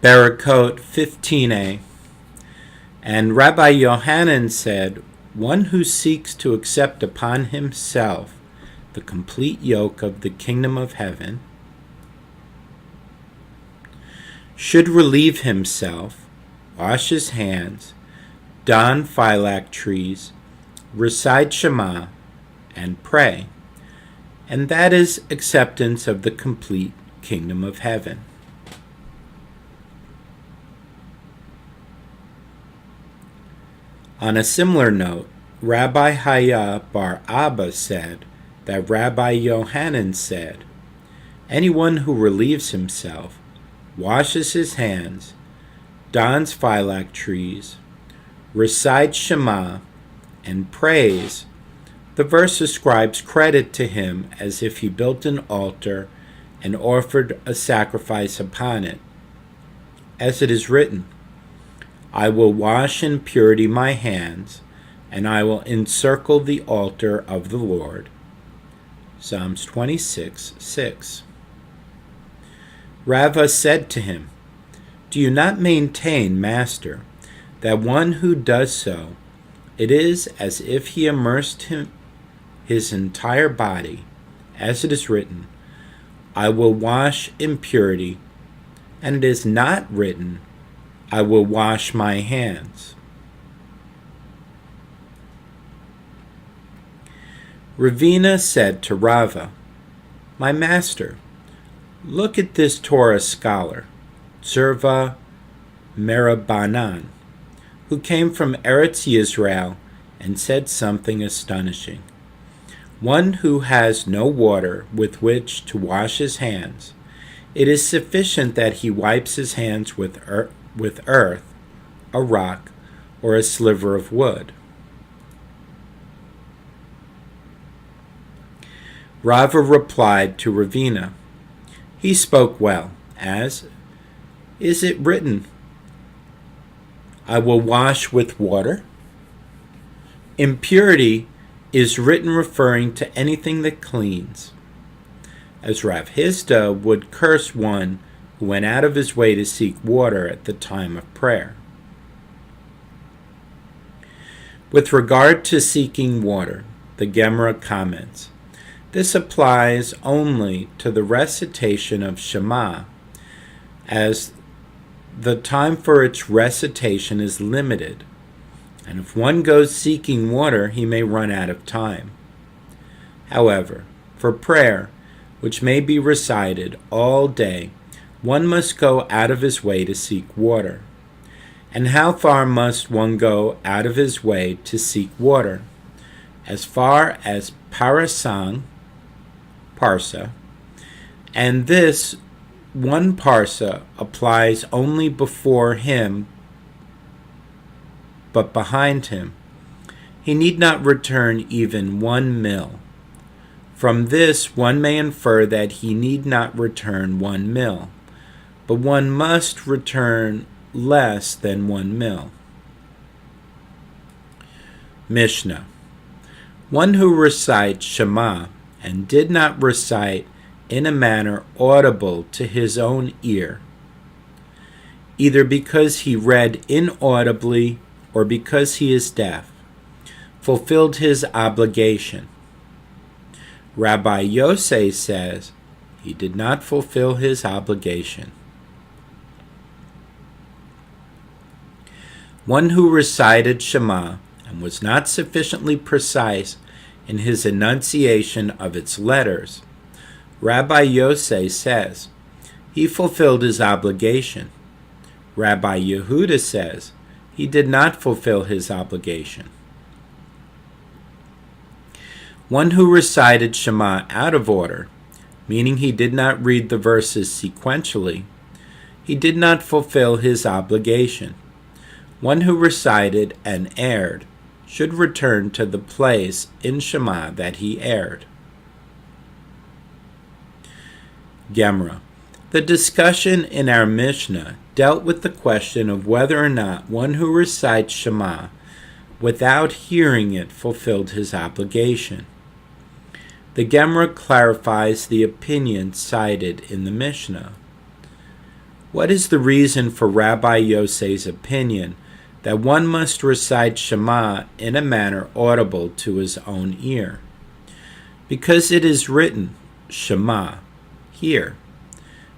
Berakhot 15a. And Rabbi Yohanan said, "One who seeks to accept upon himself the complete yoke of the kingdom of heaven should relieve himself, wash his hands, don phylacteries, recite Shema, and pray, and that is acceptance of the complete kingdom of heaven." On a similar note, Rabbi Haya bar Abba said that Rabbi Yohanan said, "Anyone who relieves himself, washes his hands, dons phylacteries, recites Shema, and prays, the verse ascribes credit to him as if he built an altar and offered a sacrifice upon it. As it is written, 'I will wash in purity my hands, and I will encircle the altar of the Lord.'" Psalms 26:6. Rava said to him, "Do you not maintain, Master, that one who does so, it is as if he immersed his entire body, as it is written, 'I will wash in purity,' and it is not written, 'I will wash my hands'?" Ravina said to Rava, "My master, look at this Torah scholar, Zerva Merabanan, who came from Eretz Yisrael and said something astonishing. One who has no water with which to wash his hands, it is sufficient that he wipes his hands with earth, a rock, or a sliver of wood." Rava replied to Ravina, "He spoke well, as, is it written, 'I will wash with water'? Impurity is written referring to anything that cleans, as Rav Hizda would curse one who went out of his way to seek water at the time of prayer. With regard to seeking water, the Gemara comments, this applies only to the recitation of Shema, as the time for its recitation is limited, and if one goes seeking water, he may run out of time. However, for prayer, which may be recited all day, one must go out of his way to seek water. And how far must one go out of his way to seek water? As far as parsa, and this one parsa applies only before him, but behind him. He need not return even 1 mil. From this one may infer that he need not return 1 mil, but one must return less than 1 mil. Mishnah. One who recites Shema and did not recite in a manner audible to his own ear, either because he read inaudibly or because he is deaf, fulfilled his obligation. Rabbi Yosei says he did not fulfill his obligation. One who recited Shema and was not sufficiently precise in his enunciation of its letters, Rabbi Yosei says he fulfilled his obligation. Rabbi Yehuda says he did not fulfill his obligation. One who recited Shema out of order, meaning he did not read the verses sequentially, he did not fulfill his obligation. One who recited and erred should return to the place in Shema that he erred. Gemara. The discussion in our Mishnah dealt with the question of whether or not one who recites Shema without hearing it fulfilled his obligation. The Gemara clarifies the opinion cited in the Mishnah. What is the reason for Rabbi Yosei's opinion that one must recite Shema in a manner audible to his own ear? Because it is written, Shema, hear.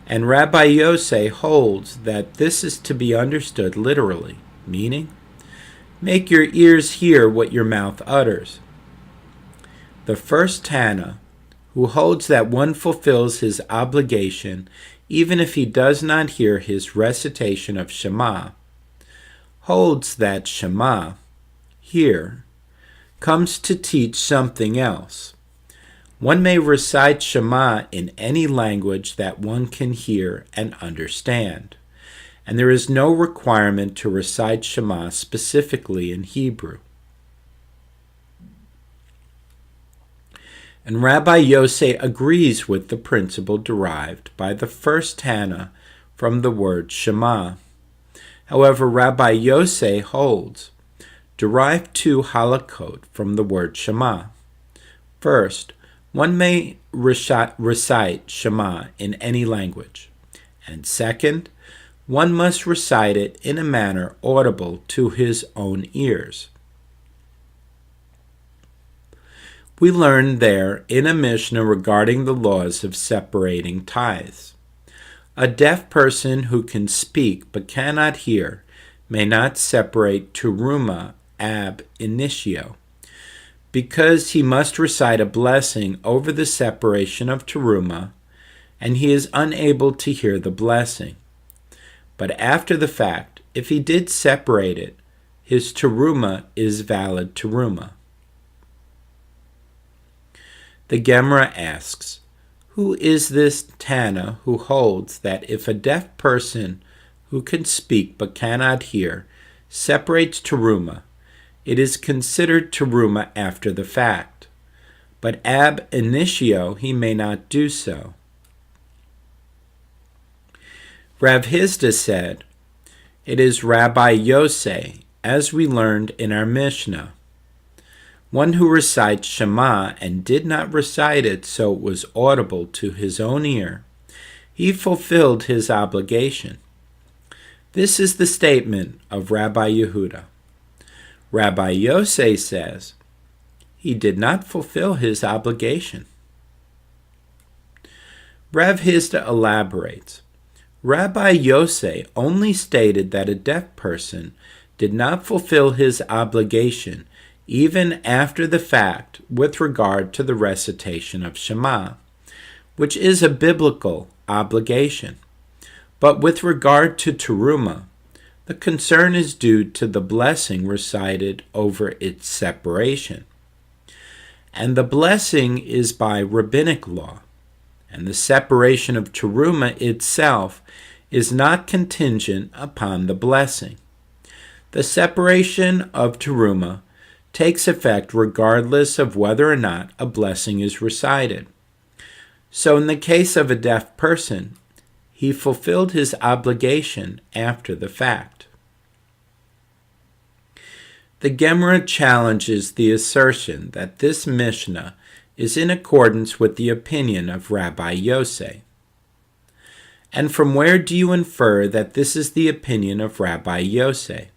And Rabbi Yosei holds that this is to be understood literally, meaning, make your ears hear what your mouth utters. The first Tana, who holds that one fulfills his obligation even if he does not hear his recitation of Shema, holds that Shema, hear, comes to teach something else. One may recite Shema in any language that one can hear and understand, and there is no requirement to recite Shema specifically in Hebrew. And Rabbi Yosei agrees with the principle derived by the first Tana from the word Shema. However, Rabbi Yosei holds, derived two halakot from the word Shema. First, one may recite Shema in any language. And second, one must recite it in a manner audible to his own ears. We learn there in a Mishnah regarding the laws of separating tithes. A deaf person who can speak but cannot hear may not separate teruma ab initio, because he must recite a blessing over the separation of teruma, and he is unable to hear the blessing. But after the fact, if he did separate it, his teruma is valid teruma. The Gemara asks, who is this Tana who holds that if a deaf person who can speak but cannot hear separates teruma, it is considered teruma after the fact, but ab initio he may not do so? Rav Hizda said, it is Rabbi Yosei, as we learned in our Mishnah. One who recites Shema and did not recite it so it was audible to his own ear, he fulfilled his obligation. This is the statement of Rabbi Yehuda. Rabbi Yosei says, he did not fulfill his obligation. Rav Hizda elaborates, Rabbi Yosei only stated that a deaf person did not fulfill his obligation even after the fact with regard to the recitation of Shema, which is a biblical obligation. But with regard to teruma, the concern is due to the blessing recited over its separation. And the blessing is by rabbinic law, and the separation of teruma itself is not contingent upon the blessing. The separation of teruma takes effect regardless of whether or not a blessing is recited. So in the case of a deaf person, he fulfilled his obligation after the fact. The Gemara challenges the assertion that this Mishnah is in accordance with the opinion of Rabbi Yosei. And from where do you infer that this is the opinion of Rabbi Yosei?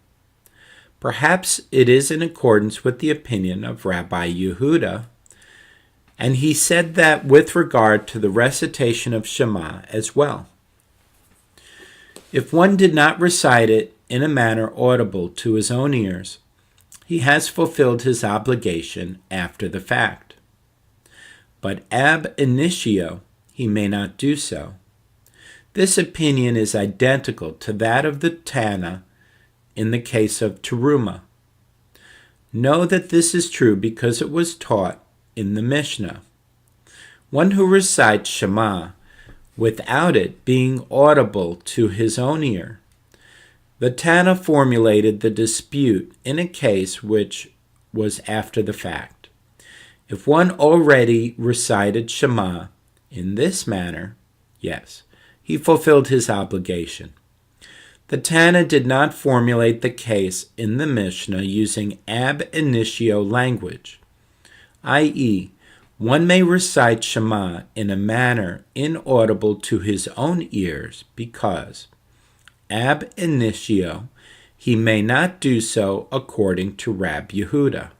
Perhaps it is in accordance with the opinion of Rabbi Yehuda, and he said that with regard to the recitation of Shema as well. If one did not recite it in a manner audible to his own ears, he has fulfilled his obligation after the fact. But ab initio, he may not do so. This opinion is identical to that of the Tana in the case of teruma. Know that this is true because it was taught in the Mishnah. One who recites Shema without it being audible to his own ear. The Tana formulated the dispute in a case which was after the fact. If one already recited Shema in this manner, yes, he fulfilled his obligation. The Tana did not formulate the case in the Mishnah using ab initio language, i.e., one may recite Shema in a manner inaudible to his own ears because, ab initio, he may not do so according to Rab Yehuda.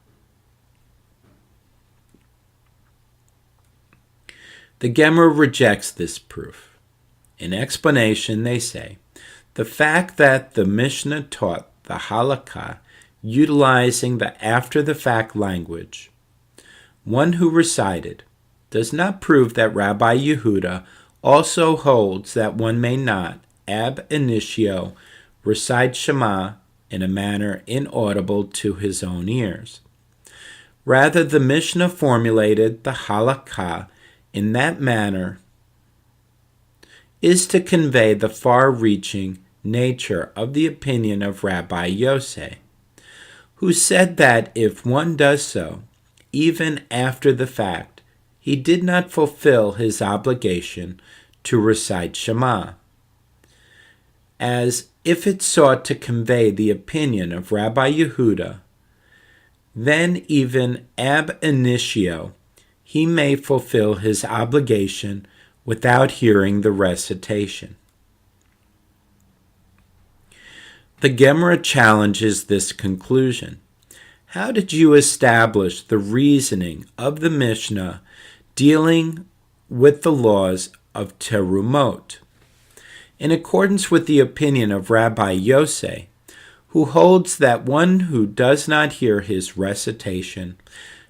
The Gemara rejects this proof. In explanation, they say, the fact that the Mishnah taught the halakha utilizing the after-the-fact language, one who recited, does not prove that Rabbi Yehuda also holds that one may not, ab initio, recite Shema in a manner inaudible to his own ears. Rather, the Mishnah formulated the halakha in that manner is to convey the far-reaching nature of the opinion of Rabbi Yosei, who said that if one does so, even after the fact, he did not fulfill his obligation to recite Shema, as if it sought to convey the opinion of Rabbi Yehuda, then even ab initio, he may fulfill his obligation without hearing the recitation. The Gemara challenges this conclusion. How did you establish the reasoning of the Mishnah dealing with the laws of terumot? In accordance with the opinion of Rabbi Yosei, who holds that one who does not hear his recitation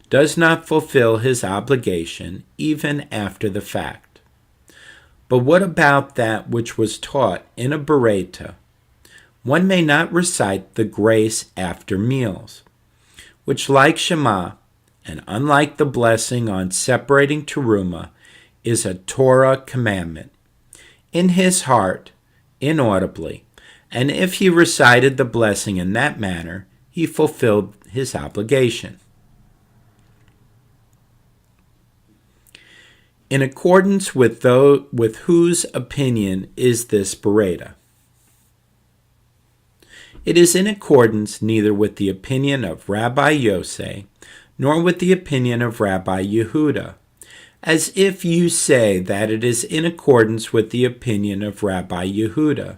does not fulfill his obligation even after the fact. But what about that which was taught in a Bereta? One may not recite the grace after meals, which, like Shema, and unlike the blessing on separating teruma, is a Torah commandment, in his heart, inaudibly, and if he recited the blessing in that manner, he fulfilled his obligation. In accordance with whose opinion is this Bereta? It is in accordance neither with the opinion of Rabbi Yosei, nor with the opinion of Rabbi Yehuda, as if you say that it is in accordance with the opinion of Rabbi Yehuda.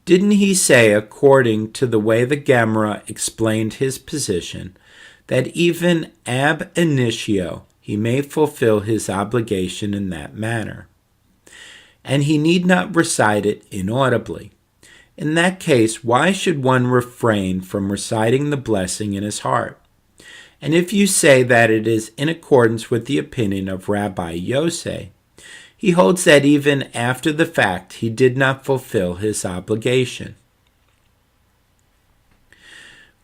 Didn't he say, according to the way the Gemara explained his position, that even ab initio he may fulfill his obligation in that manner, and he need not recite it inaudibly? In that case, why should one refrain from reciting the blessing in his heart? And if you say that it is in accordance with the opinion of Rabbi Yosei, he holds that even after the fact he did not fulfill his obligation.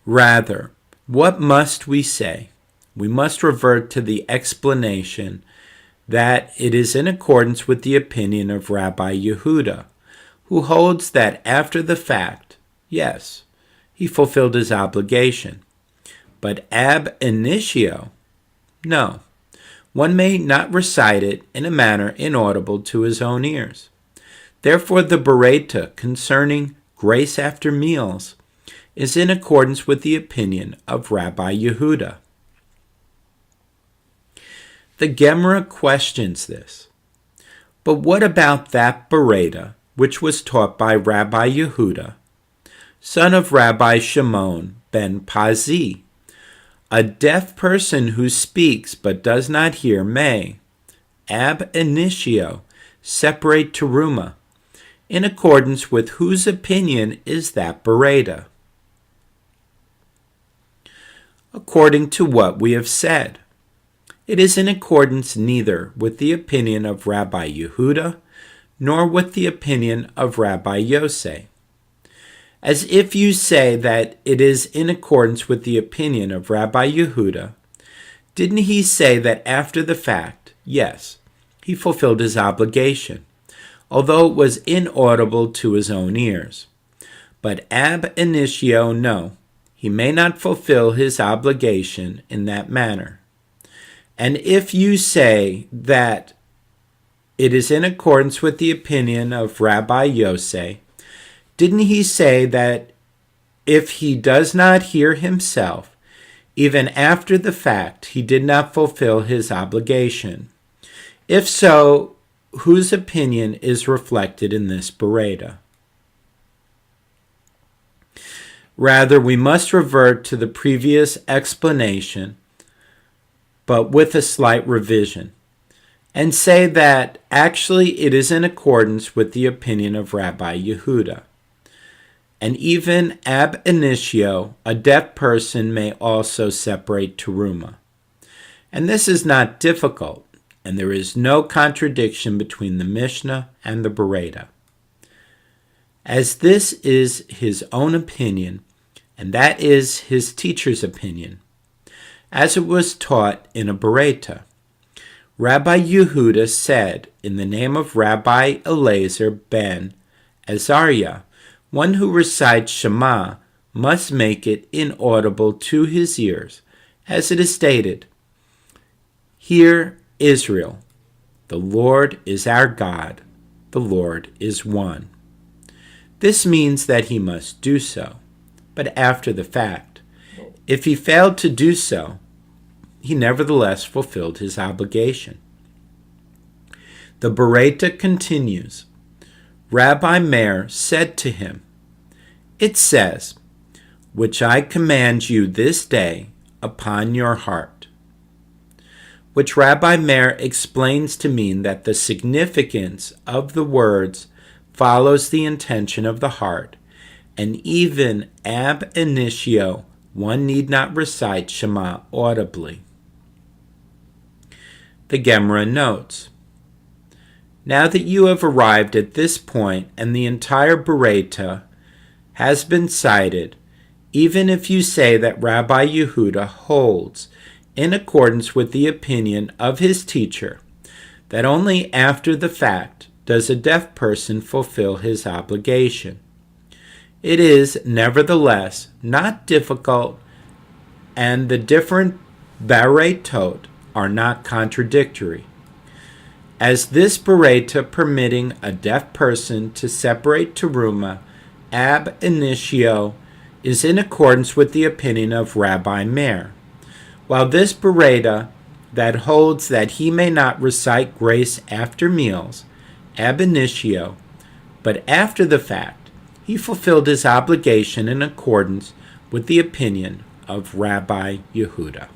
Rather, what must we say? We must revert to the explanation that it is in accordance with the opinion of Rabbi Yehuda, who holds that after the fact, yes, he fulfilled his obligation, but ab initio, no. One may not recite it in a manner inaudible to his own ears. Therefore, the Bereta concerning grace after meals is in accordance with the opinion of Rabbi Yehuda. The Gemara questions this. But what about that Bereta which was taught by Rabbi Yehuda, son of Rabbi Shimon ben Pazi? A deaf person who speaks but does not hear may, ab initio, separate teruma. In accordance with whose opinion is that Bereta? According to what we have said, it is in accordance neither with the opinion of Rabbi Yehuda nor with the opinion of Rabbi Yosei. As if you say that it is in accordance with the opinion of Rabbi Yehuda, didn't he say that after the fact, yes, he fulfilled his obligation, although it was inaudible to his own ears? But ab initio, no, he may not fulfill his obligation in that manner. And if you say that it is in accordance with the opinion of Rabbi Yosei, didn't he say that if he does not hear himself, even after the fact, he did not fulfill his obligation? If so, whose opinion is reflected in this Bereta? Rather, we must revert to the previous explanation, but with a slight revision, and say that actually it is in accordance with the opinion of Rabbi Yehuda. And even ab initio, a deaf person may also separate teruma. And this is not difficult, and there is no contradiction between the Mishnah and the Bereta. As this is his own opinion, and that is his teacher's opinion, as it was taught in a Bereta, Rabbi Yehuda said, in the name of Rabbi Eliezer ben Azariah, one who recites Shema must make it inaudible to his ears, as it is stated, "Hear, Israel, the Lord is our God, the Lord is one." This means that he must do so, but after the fact. If he failed to do so, he nevertheless fulfilled his obligation. The Bereta continues, Rabbi Meir said to him, "It says, which I command you this day upon your heart," which Rabbi Meir explains to mean that the significance of the words follows the intention of the heart, and even ab initio, one need not recite Shema audibly. The Gemara notes, now that you have arrived at this point and the entire Bereta has been cited, even if you say that Rabbi Yehuda holds, in accordance with the opinion of his teacher, that only after the fact does a deaf person fulfill his obligation, it is nevertheless not difficult, and the different Beretot are not contradictory, as this Bereta permitting a deaf person to separate teruma ab initio is in accordance with the opinion of Rabbi Meir, while this Bereta that holds that he may not recite grace after meals ab initio, but after the fact, he fulfilled his obligation in accordance with the opinion of Rabbi Yehuda.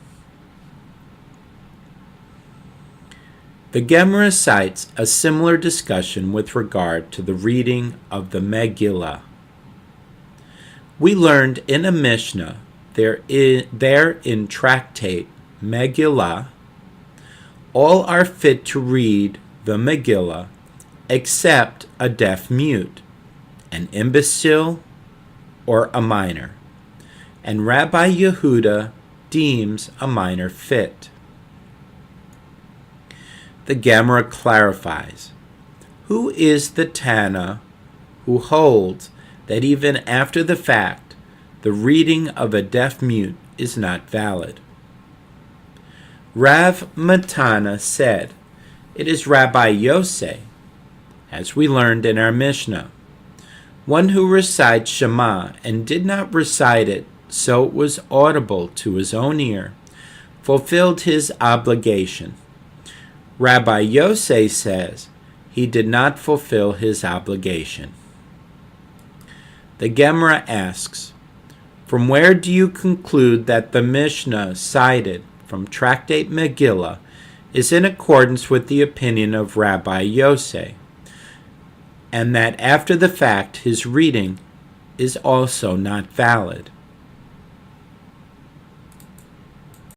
The Gemara cites a similar discussion with regard to the reading of the Megillah. We learned in a Mishnah there in tractate Megillah, all are fit to read the Megillah except a deaf mute, an imbecile, or a minor, and Rabbi Yehuda deems a minor fit. The Gemara clarifies, who is the Tana who holds that even after the fact, the reading of a deaf mute is not valid? Rav Matana said, it is Rabbi Yosei, as we learned in our Mishnah, one who recites Shema and did not recite it so it was audible to his own ear, fulfilled his obligation. Rabbi Yosei says he did not fulfill his obligation. The Gemara asks, from where do you conclude that the Mishnah cited from Tractate Megillah is in accordance with the opinion of Rabbi Yosei, and that after the fact his reading is also not valid?